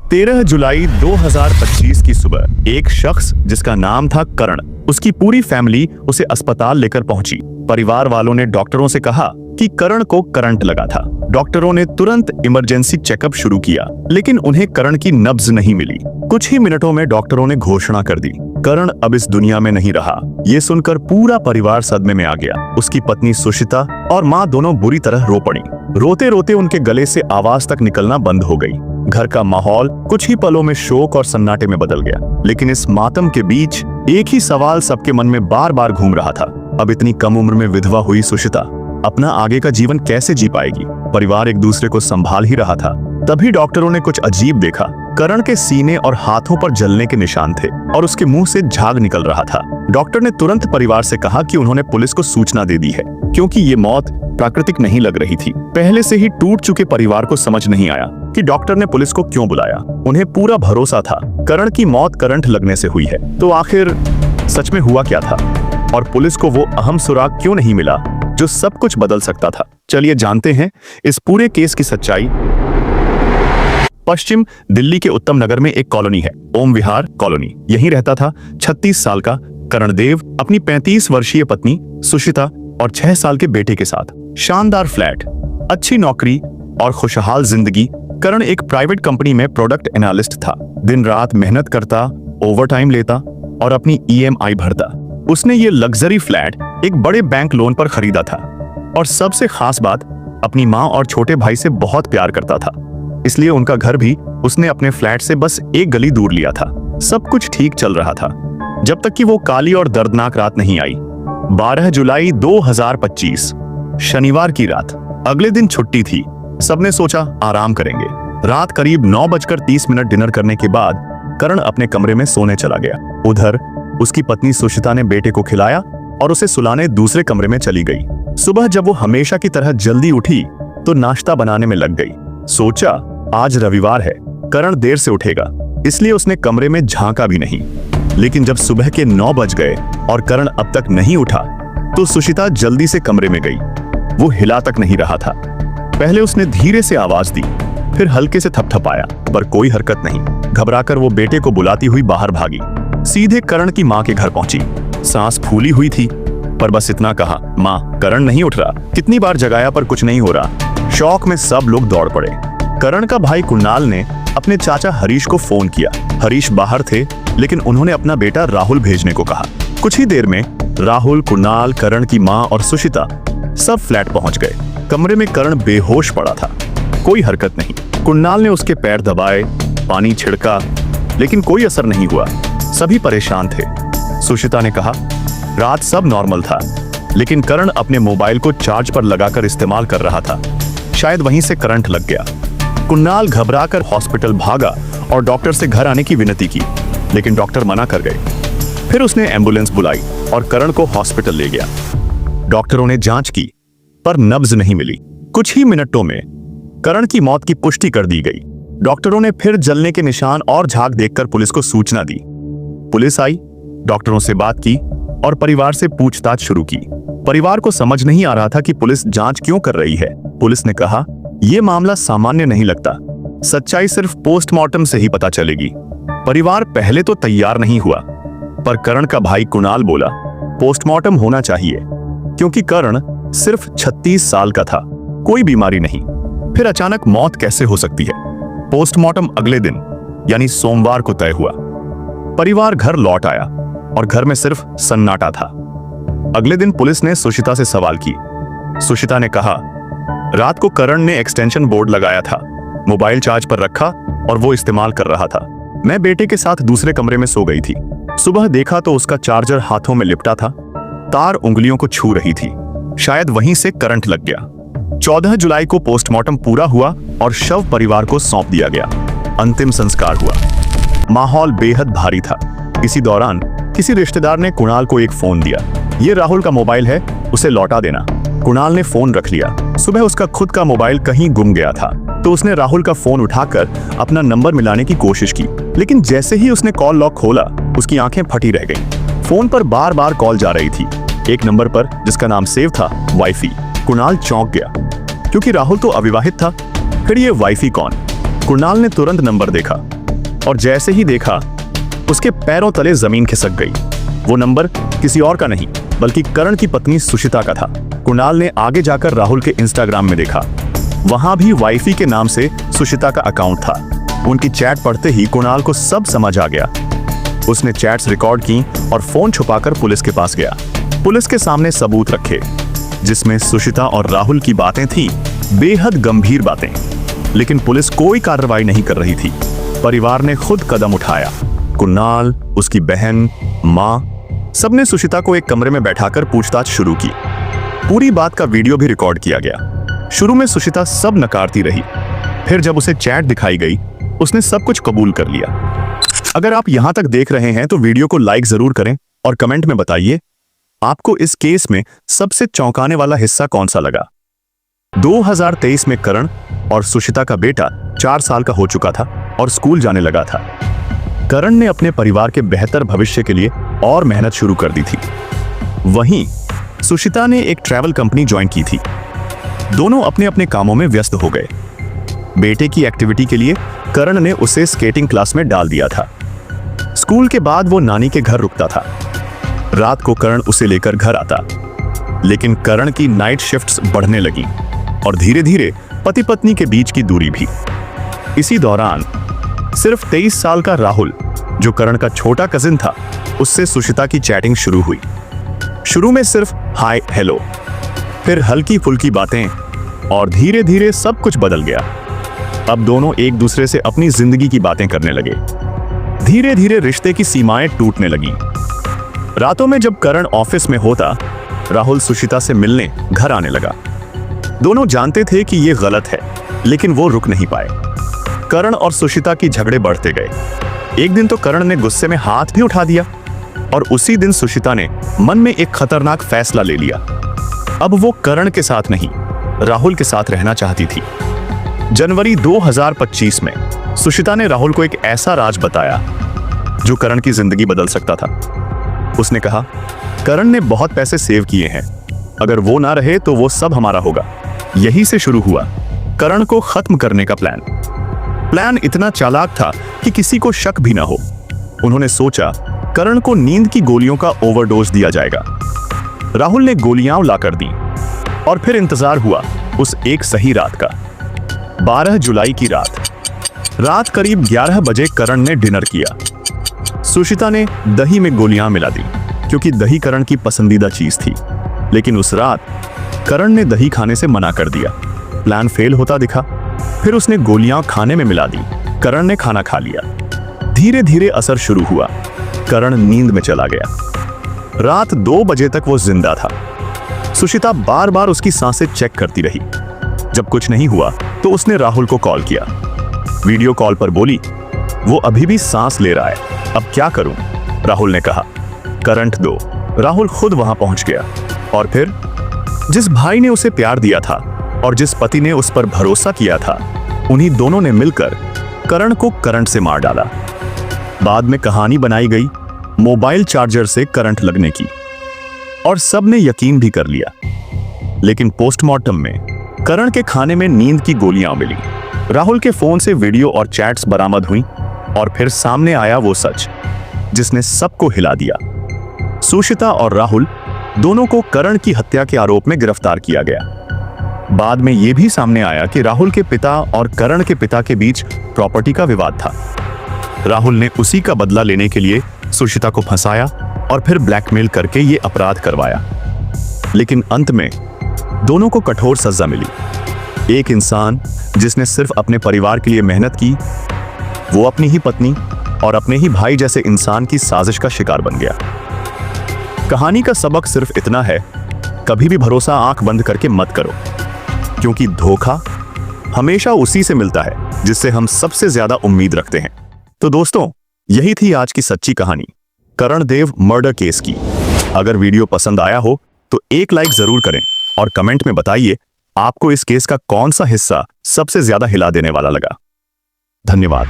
तेरह जुलाई 2025 की सुबह एक शख्स जिसका नाम था करण, उसकी पूरी फैमिली उसे अस्पताल लेकर पहुंची। परिवार वालों ने डॉक्टरों से कहा कि करण को करंट लगा था। डॉक्टरों ने तुरंत इमरजेंसी चेकअप शुरू किया, लेकिन उन्हें करण की नब्ज नहीं मिली। कुछ ही मिनटों में डॉक्टरों ने घोषणा कर दी, करण अब इस दुनिया में नहीं रहा। ये सुनकर पूरा परिवार सदमे में आ गया। उसकी पत्नी सुशिता और माँ दोनों बुरी तरह रो पड़ी। रोते रोते उनके गले से आवाज तक निकलना बंद हो गई। घर का माहौल कुछ ही पलों में शोक और सन्नाटे में बदल गया। लेकिन इस मातम के बीच एक ही सवाल सबके मन में बार बार घूम रहा था, अब इतनी कम उम्र में विधवा हुई सुशिता अपना आगे का जीवन कैसे जी पाएगी। परिवार एक दूसरे को संभाल ही रहा था, तभी डॉक्टरों ने कुछ अजीब देखा। करण के सीने और हाथों पर जलने के निशान थे और उसके मुंह से झाग निकल रहा था। डॉक्टर ने तुरंत परिवार से कहा कि उन्होंने पुलिस को सूचना दे दी है, क्योंकि ये मौत प्राकृतिक नहीं लग रही थी। पहले से ही टूट चुके परिवार को समझ नहीं आया कि डॉक्टर ने पुलिस को क्यों बुलाया। उन्हें पूरा भरोसा था करण की मौत करंट लगने से हुई है। तो आखिर सच में हुआ क्या था और पुलिस को वो अहम सुराग क्यों नहीं मिला जो सब कुछ बदल सकता था। चलिए जानते हैं इस पूरे केस की सच्चाई। पश्चिम दिल्ली के उत्तम नगर में एक कॉलोनी है, ओम विहार कॉलोनी। यहीं रहता था 36 साल का करणदेव अपनी 35 वर्षीय पत्नी सुशिता और 6 साल के बेटे के साथ। शानदार फ्लैट, अच्छी नौकरी और खुशहाल जिंदगी। करण एक प्राइवेट कंपनी में प्रोडक्ट एनालिस्ट था। दिन रात मेहनत करता, ओवरटाइम लेता और अपनी EMI भरता। उसने ये लग्जरी फ्लैट एक बड़े बैंक लोन पर खरीदा था और सबसे खास बात, अपनी माँ और छोटे भाई से बहुत प्यार करता था, इसलिए उनका घर भी उसने अपने फ्लैट से बस एक गली दूर लिया था। सब कुछ ठीक चल रहा था जब तक कि वो काली और दर्दनाक रात नहीं आई। 12 जुलाई 2025 शनिवार की रात। अगले दिन छुट्टी थी, सबने सोचा आराम करेंगे। रात करीब 9:30 डिनर करने के बाद करण अपने कमरे में सोने चला गया। उधर उसकी पत्नी सुशिता ने बेटे को खिलाया और उसे सुलाने दूसरे कमरे में चली गई। सुबह जब वो हमेशा की तरह जल्दी उठी तो नाश्ता बनाने में लग गई। सोचा आज रविवार है, करण देर से उठेगा, इसलिए उसने कमरे में झांका भी नहीं। लेकिन जब सुबह के 9 बज गए और करण अब तक नहीं उठा तो सुशिता जल्दी से कमरे में गई। वो हिला तक नहीं रहा था। पहले उसने धीरे से आवाज दी, फिर हल्के से थपथपाया, पर कोई हरकत नहीं। घबराकर वो बेटे को बुलाती हुई बाहर भागी। सीधे करण की माँ के घर पहुंची। सांस फूली हुई थी, पर बस इतना कहा, माँ करण नहीं उठ रहा। कितनी बार जगाया पर कुछ नहीं हो रहा। शौक में सब लोग दौड़ पड़े। करण का भाई कुणाल ने अपने चाचा हरीश को फोन किया। हरीश बाहर थे, लेकिन उन्होंने अपना बेटा राहुल भेजने को कहा। कुछ ही देर में राहुल, कुणाल, करण की माँ और सुशिता सब फ्लैट पहुंच गए। कमरे में करण बेहोश पड़ा था, कोई हरकत नहीं। कुणाल ने उसके पैर दबाए, पानी छिड़का, लेकिन कोई असर नहीं हुआ। सभी परेशान थे। सुशिता ने कहा, रात सब नॉर्मल था, लेकिन करण अपने मोबाइल को चार्ज पर लगाकर इस्तेमाल कर रहा था। शायद वहीं से करंट लग गया। कुणाल घबराकर हॉस्पिटल भागा और डॉक्टर से घर आने की विनती की, लेकिन डॉक्टर मना कर गए। फिर उसने एम्बुलेंस बुलाई और करण को हॉस्पिटल ले गया। डॉक्टरों ने जांच की, पर नब्ज नहीं मिली। कुछ ही मिनटों में करण की मौत की पुष्टि कर दी गई। डॉक्टरों ने फिर जलने के निशान और झाग देखकर पुलिस को सूचना दी। पुलिस आई, डॉक्टरों से बात की और परिवार से पूछताछ शुरू की। परिवार को समझ नहीं आ रहा था कि पुलिस जांच क्यों कर रही है। पुलिस ने कहा, यह मामला सामान्य नहीं लगता, सच्चाई सिर्फ पोस्टमार्टम से ही पता चलेगी। परिवार पहले तो तैयार नहीं हुआ, पर करण का भाई कुणाल बोला, पोस्टमार्टम होना चाहिए, क्योंकि करण सिर्फ 36 साल का था, कोई बीमारी नहीं। फिर अचानक मौत कैसे हो सकती है। पोस्टमार्टम अगले दिन यानी सोमवार को तय हुआ। परिवार घर लौट आया और घर में सिर्फ सन्नाटा था। अगले दिन पुलिस ने सुशिता से सवाल की। सुशिता ने कहा, रात को करण ने एक्सटेंशन बोर्ड लगाया था, मोबाइल चार्ज पर रखा और वो इस्तेमाल कर रहा था। मैं बेटे के साथ दूसरे कमरे में सो गई थी। सुबह देखा तो उसका चार्जर हाथों में लिपटा था, तार उंगलियों को छू रही थी। शायद वहीं से करंट लग गया। 14 जुलाई को पोस्टमार्टम पूरा हुआ और शव परिवार को सौंप दिया गया। अंतिम संस्कार हुआ। माहौल बेहद भारी था। इसी दौरान किसी रिश्तेदार ने कुणाल को एक फोन दिया। ये राहुल का मोबाइल है, उसे लौटा देना। कुणाल ने फोन रख लिया। सुबह उसका खुद का मोबाइल कहीं गुम गया था, तो उसने राहुल का फोन उठाकर अपना नंबर मिलाने की कोशिश की, लेकिन जैसे ही उसने कॉल लॉक खोला, उसकी आंखें फटी रह गईं। फोन पर बार बार कॉल जा रही थी, एक नंबर पर जिसका नाम सेव था, वाईफी। कुणाल चौंक गया। क्योंकि राहुल तो अविवाहित था, फिर ये वाइफी कौन? कुणाल ने तुरंत नंबर देखा और जैसे ही देखा उसके पैरों तले जमीन खिसक गई। वो नंबर किसी और का नहीं बल्कि करण की पत्नी सुशिता का था। कुणाल ने आगे जाकर राहुल के इंस्टाग्राम में देखा, वहां भी वाइफी के नाम से सुशिता का अकाउंट था। उनकी चैट पढ़ते ही कुणाल को सब समझ आ गया। उसने चैट्स रिकॉर्ड की और फोन छुपाकर पुलिस के पास गया। पुलिस के सामने सबूत रखे जिसमें सुशिता और राहुल की बातें थी, बेहद गंभीर बातें, लेकिन पुलिस कोई कार्रवाई नहीं कर रही थी। परिवार ने खुद कदम उठाया। कुणाल, उसकी बहन, माँ, सबने सुशिता को एक कमरे में बैठाकर पूछताछ शुरू की। पूरी बात का वीडियो भी रिकॉर्ड किया गया। शुरू में सुशिता सब नकारती रही, फिर जब उसे चैट दिखाई गई उसने सब कुछ कबूल कर लिया। अगर आप यहां तक देख रहे हैं तो वीडियो को लाइक जरूर करें और कमेंट में बताइए आपको इस केस में सबसे चौंकाने वाला हिस्सा कौन सा लगा। 2023 में करण और सुशिता का बेटा 4 साल का हो चुका था और स्कूल जाने लगा था। करण ने अपने परिवार के बेहतर भविष्य के लिए और मेहनत शुरू कर दी थी। वहीं सुशिता ने एक ट्रैवल कंपनी ज्वाइन की थी। दोनों अपने अपने कामों में व्यस्त हो गए। बेटे की एक्टिविटी के लिए करण ने उसे स्केटिंग क्लास में डाल दिया था। स्कूल के बाद वो नानी के घर रुकता था। रात को करण उसे लेकर घर आता, लेकिन करण की नाइट शिफ्ट्स बढ़ने लगी और धीरे धीरे पति पत्नी के बीच की दूरी भी। इसी दौरान सिर्फ 23 साल का राहुल, जो करण का छोटा कजिन था, उससे सुशिता की चैटिंग शुरू हुई। शुरू में सिर्फ हाय हेलो, फिर हल्की फुल्की बातें और धीरे धीरे सब कुछ बदल गया। अब दोनों एक दूसरे से अपनी जिंदगी की बातें करने लगे। धीरे धीरे रिश्ते की सीमाएं टूटने लगी। रातों में जब करण ऑफिस में होता, राहुल सुशिता से मिलने घर आने लगा। दोनों जानते थे कि यह गलत है, लेकिन वो रुक नहीं पाए। करण और सुशिता की झगड़े बढ़ते गए। एक दिन तो करण ने गुस्से में हाथ भी उठा दिया और उसी दिन सुशिता ने मन में एक खतरनाक फैसला ले लिया। अब वो करण के साथ नहीं, राहुल के साथ रहना चाहती थी। जनवरी 2025 में सुशिता ने राहुल को एक ऐसा राज बताया जो करण की जिंदगी बदल सकता था। उसने कहा, करण ने बहुत पैसे सेव किए हैं, अगर वो ना रहे तो वो सब हमारा होगा। यही से शुरू हुआ करण को खत्म करने का प्लान इतना चालाक था कि किसी को शक भी ना हो। उन्होंने सोचा करण को नींद की गोलियों का ओवरडोज दिया जाएगा। राहुल ने गोलियां लाकर दी और फिर इंतजार हुआ उस एक सही रात का। 12 जुलाई की रात करीब 11 बजे करण ने डिनर किया। सुशिता ने दही में गोलियां मिला दी क्योंकि दही करण की पसंदीदा चीज थी, लेकिन उस रात करण ने दही खाने से मना कर दिया। प्लान फेल होता दिखा। फिर उसने गोलियां खाने में मिला दी। करण ने खाना खा लिया। धीरे धीरे असर शुरू हुआ। करण नींद में चला गया। रात 2 बजे तक वो जिंदा था। सुशिता बार बार उसकी सांसें चेक करती रही। जब कुछ नहीं हुआ तो उसने राहुल को कॉल किया। वीडियो कॉल पर बोली, वो अभी भी सांस ले रहा है, अब क्या करूं? राहुल ने कहा, करंट दो। राहुल खुद वहां पहुंच गया और फिर जिस भाई ने उसे प्यार दिया था और जिस पति ने उस पर भरोसा किया था, उन्हीं दोनों ने मिलकर करण को करंट से मार डाला। बाद में कहानी बनाई गई मोबाइल चार्जर से करंट लगने की और सबने यकीन भी कर लिया। लेकिन पोस्टमार्टम में करण के खाने में नींद की गोलियां मिली। राहुल के फोन से वीडियो और चैट्स बरामद हुई और फिर सामने आया वो सच जिसने सबको हिला दिया। सुशिता और राहुल दोनों को करण की हत्या के आरोप में गिरफ्तार किया गया। बाद में यह भी सामने आया कि राहुल के पिता और करण के पिता के बीच प्रॉपर्टी का विवाद था। राहुल ने उसी का बदला लेने के लिए सुशिता को फंसाया और फिर ब्लैकमेल करके ये अपराध करवाया। लेकिन अंत में दोनों को कठोर सजा मिली। एक इंसान जिसने सिर्फ अपने परिवार के लिए मेहनत की, वो अपनी ही पत्नी और अपने ही भाई जैसे इंसान की साजिश का शिकार बन गया। कहानी का सबक सिर्फ इतना है, कभी भी भरोसा आंख बंद करके मत करो, क्योंकि धोखा हमेशा उसी से मिलता है जिससे हम सबसे ज्यादा उम्मीद रखते हैं। तो दोस्तों, यही थी आज की सच्ची कहानी करण देव मर्डर केस की। अगर वीडियो पसंद आया हो तो एक लाइक जरूर करें और कमेंट में बताइए आपको इस केस का कौन सा हिस्सा सबसे ज्यादा हिला देने वाला लगा। धन्यवाद।